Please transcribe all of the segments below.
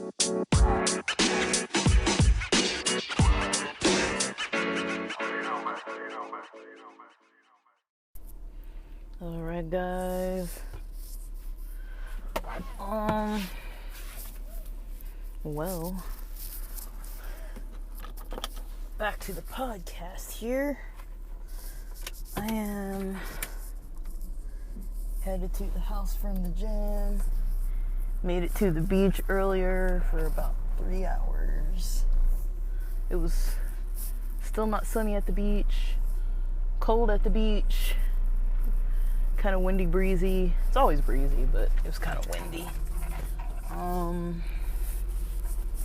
Alright, guys. Well, back to the podcast here. I am headed to the house from the gym. Made it to the beach earlier for about 3 hours. It was still not sunny at the beach, cold at the beach, kind of windy, breezy. It's always breezy, but it was kind of windy.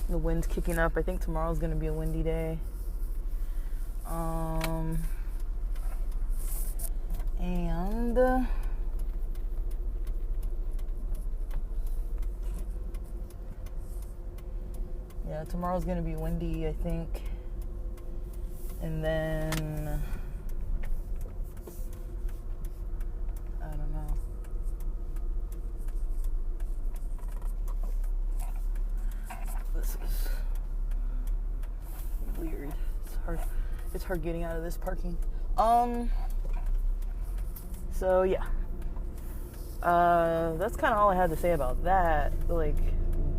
The wind's kicking up. I think tomorrow's going to be a windy day. And yeah, tomorrow's going to be windy, I think. And then I don't know. This is weird. It's hard getting out of this parking. So yeah. That's kind of all I had to say about that, like,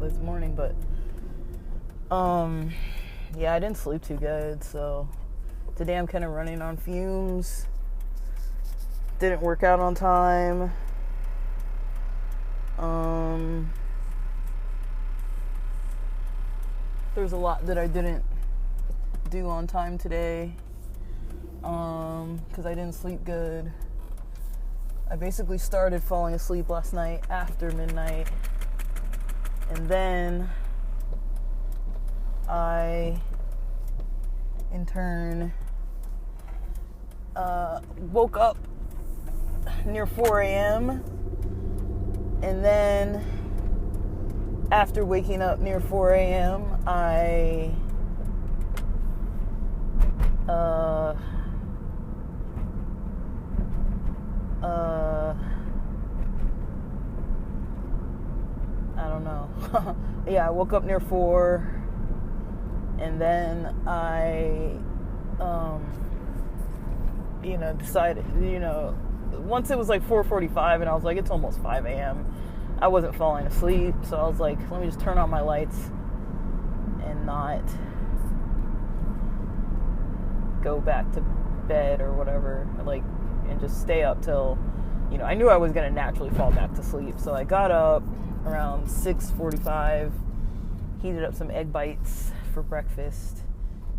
this morning, but yeah, I didn't sleep too good, so today I'm kind of running on fumes. Didn't work out on time. There's a lot that I didn't do on time today, because I didn't sleep good. I basically started falling asleep last night after midnight, and then I, in turn, woke up near 4 a.m. and then after waking up near 4 a.m. I don't know. Yeah, I woke up near 4, and then I decided, once it was like 4:45 and I was like, it's almost 5 a.m. I wasn't falling asleep, so I was like, let me just turn on my lights and not go back to bed or whatever, and just stay up till, I knew I was going to naturally fall back to sleep. So I got up around 6:45, heated up some egg bites for breakfast,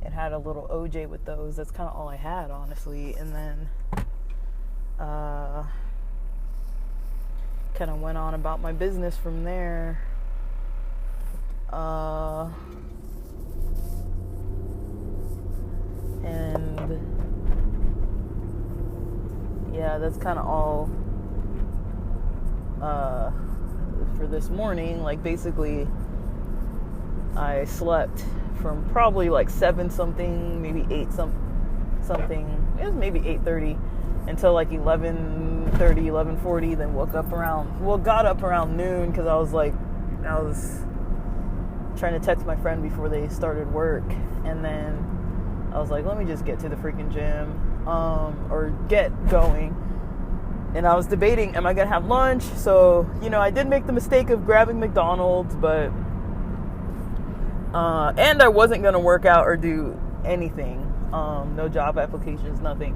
and had a little OJ with those. That's kind of all I had, honestly. And then kind of went on about my business from there. And yeah, that's kind of all for this morning. Like, basically, I slept from probably like 7 something, maybe 8 something. It was maybe 8:30 until like 11:30, 11:40. Then got up around noon, because I was trying to text my friend before they started work, and then I was like, let me just get to the freaking gym, or get going. And I was debating, am I gonna have lunch? So, I did make the mistake of grabbing McDonald's, but and I wasn't gonna work out or do anything, no job applications, nothing.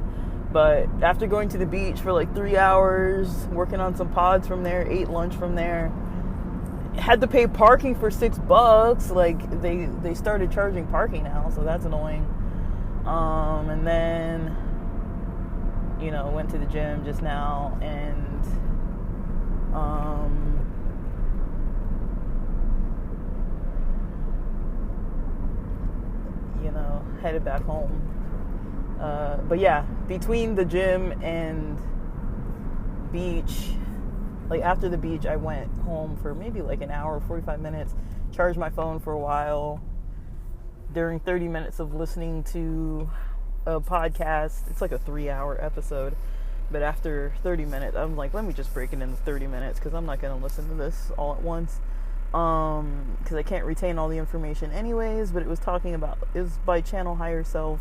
But after going to the beach for like 3 hours, working on some pods from there, ate lunch from there, had to pay parking for $6. Like, they started charging parking now, so that's annoying. And then, went to the gym just now, and headed back home. But yeah, between the gym and beach, like after the beach, I went home for maybe like an hour, 45 minutes, charged my phone for a while. During 30 minutes of listening to a podcast, it's like a 3-hour episode, but after 30 minutes, I'm like, let me just break it into 30 minutes, because I'm not going to listen to this all at once. because I can't retain all the information anyways, but it was by Channel Higher Self,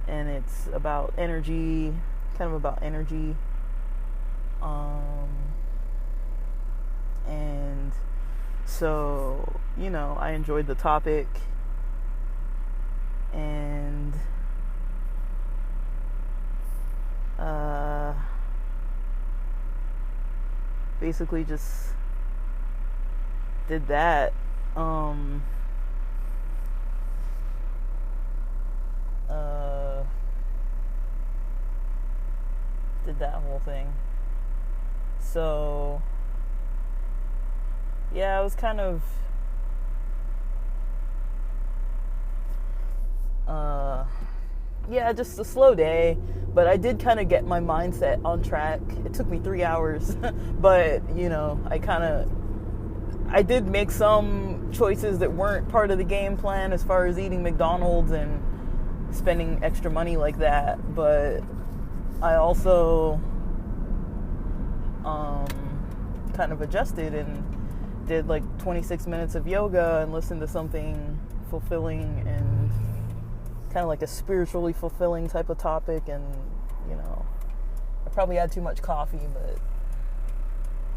and it's about energy, kind of about energy, and so, I enjoyed the topic, and basically just did that. Did that whole thing. So, yeah, it was kind of just a slow day, but I did kind of get my mindset on track. It took me 3 hours, but I did make some choices that weren't part of the game plan as far as eating McDonald's and spending extra money like that, but I also kind of adjusted and did like 26 minutes of yoga and listened to something fulfilling and kind of like a spiritually fulfilling type of topic. And I probably had too much coffee, but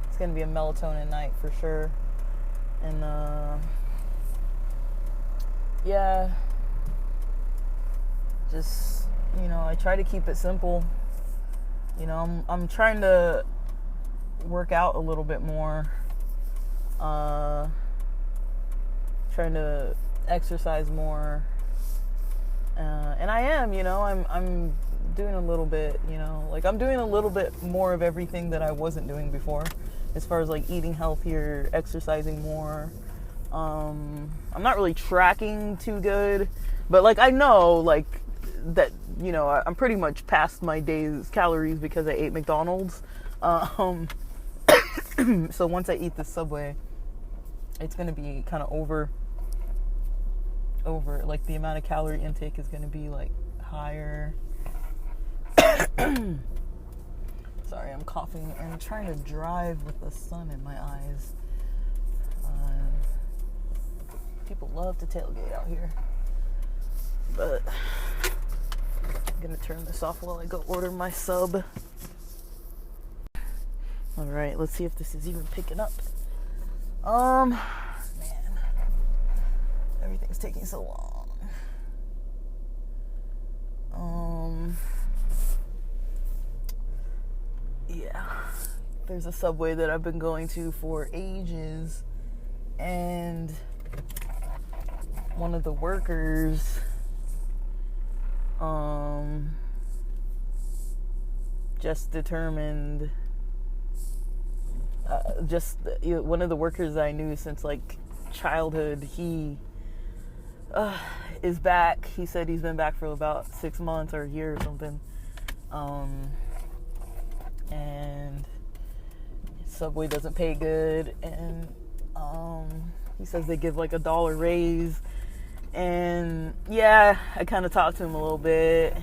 it's gonna be a melatonin night for sure. And just I try to keep it simple. I'm trying to work out a little bit more, trying to exercise more, and I am, I'm doing a little bit, I'm doing a little bit more of everything that I wasn't doing before, as far as like eating healthier, exercising more. I'm not really tracking too good, but like I know like that, I'm pretty much past my day's calories because I ate McDonald's. So once I eat the Subway, it's going to be kind of over, like the amount of calorie intake is going to be like higher. Sorry, I'm coughing and trying to drive with the sun in my eyes. People love to tailgate out here, but I'm gonna turn this off while I go order my sub. Alright, let's see if this is even picking up. Man, everything's taking so long. Yeah, there's a Subway that I've been going to for ages, and one of the workers just determined, one of the workers I knew since like childhood, he is back. He said he's been back for about 6 months or a year or something, and Subway doesn't pay good, and he says they give like $1 raise. And yeah, I kind of talked to him a little bit.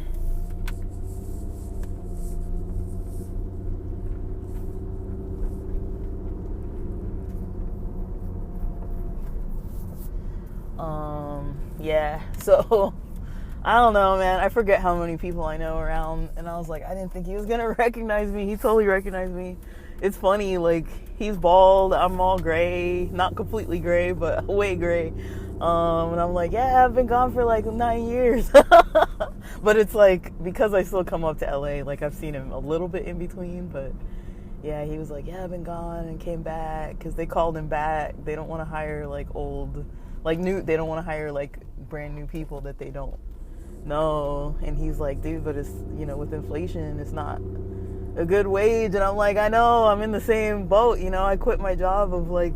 Yeah, so I don't know, man. I forget how many people I know around, and I was like, I didn't think he was gonna recognize me. He totally recognized me. It's funny, like, he's bald, I'm all gray, not completely gray, but way gray. And I'm like, yeah, I've been gone for like 9 years. But it's like, because I still come up to LA, like I've seen him a little bit in between, but yeah, he was like, yeah, I've been gone and came back, because they called him back. They don't want to hire like they don't want to hire like brand new people that they don't know. And he's like, dude, but it's, with inflation, it's not a good wage. And I'm like, I know, I'm in the same boat. I quit my job of like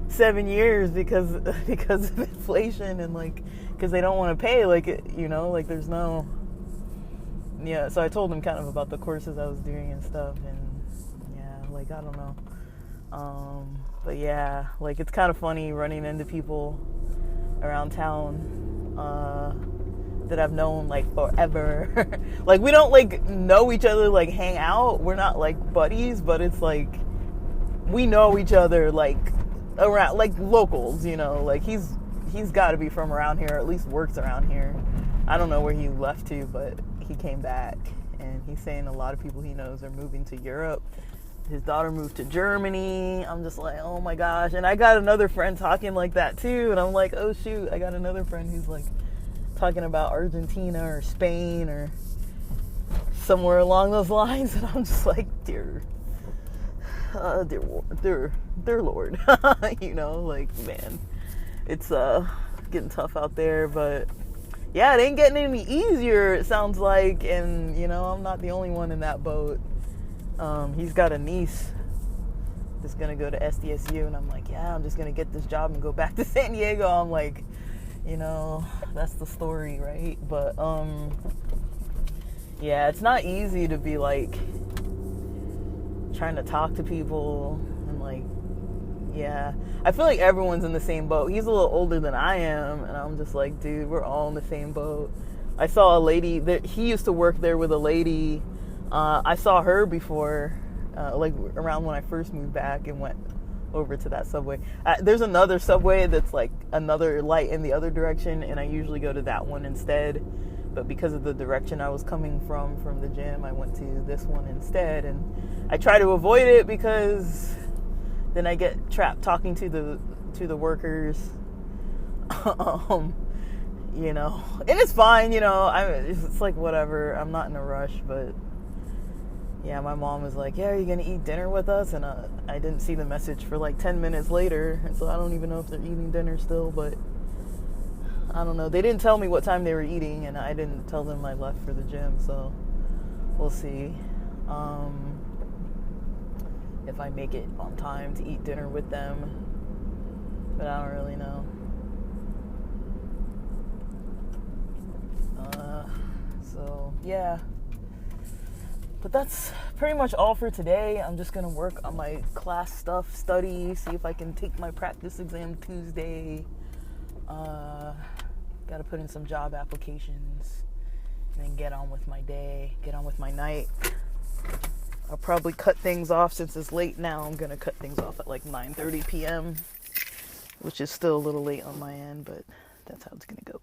7 years because of inflation, and like because they don't want to pay, like, like there's no, yeah. So I told him kind of about the courses I was doing and stuff, and yeah, like I don't know, but yeah, like it's kind of funny running into people around town that I've known like forever. Like we don't like know each other, like hang out, we're not like buddies, but it's like we know each other like around, like locals, you know, like he's got to be from around here, or at least works around here. I don't know where he left to, but he came back, and he's saying a lot of people he knows are moving to Europe. His daughter moved to Germany. I'm just like, oh my gosh. And I got another friend talking like that too, and I'm like, oh shoot, I got another friend who's like talking about Argentina or Spain or somewhere along those lines, and I'm just like, dear Lord, you know, like, man, it's getting tough out there. But yeah, it ain't getting any easier, it sounds like, and you know, I'm not the only one in that boat. He's got a niece that's gonna go to SDSU, and I'm like, yeah, I'm just gonna get this job and go back to San Diego. I'm like, you know, that's the story, right? But yeah, it's not easy to be like trying to talk to people, and like, yeah, I feel like everyone's in the same boat. He's a little older than I am, and I'm just like, dude, we're all in the same boat. I saw a lady that he used to work there with a lady. I saw her before, like around when I first moved back and went over to that subway. There's another subway that's like another light in the other direction, and I usually go to that one instead. But because of the direction I was coming from the gym, I went to this one instead. And I try to avoid it because then I get trapped talking to the workers. You know, and it's fine, you know, it's like whatever. I'm not in a rush, but yeah, my mom was like, yeah, are you going to eat dinner with us? And I didn't see the message for like 10 minutes later, and so I don't even know if they're eating dinner still, but I don't know. They didn't tell me what time they were eating, and I didn't tell them I left for the gym, so we'll see if I make it on time to eat dinner with them, but I don't really know. So, yeah. But that's pretty much all for today. I'm just going to work on my class stuff, study, see if I can take my practice exam Tuesday. Got to put in some job applications, and then get on with my day, get on with my night. I'll probably cut things off since it's late now. I'm going to cut things off at like 9:30 p.m., which is still a little late on my end, but that's how it's going to go.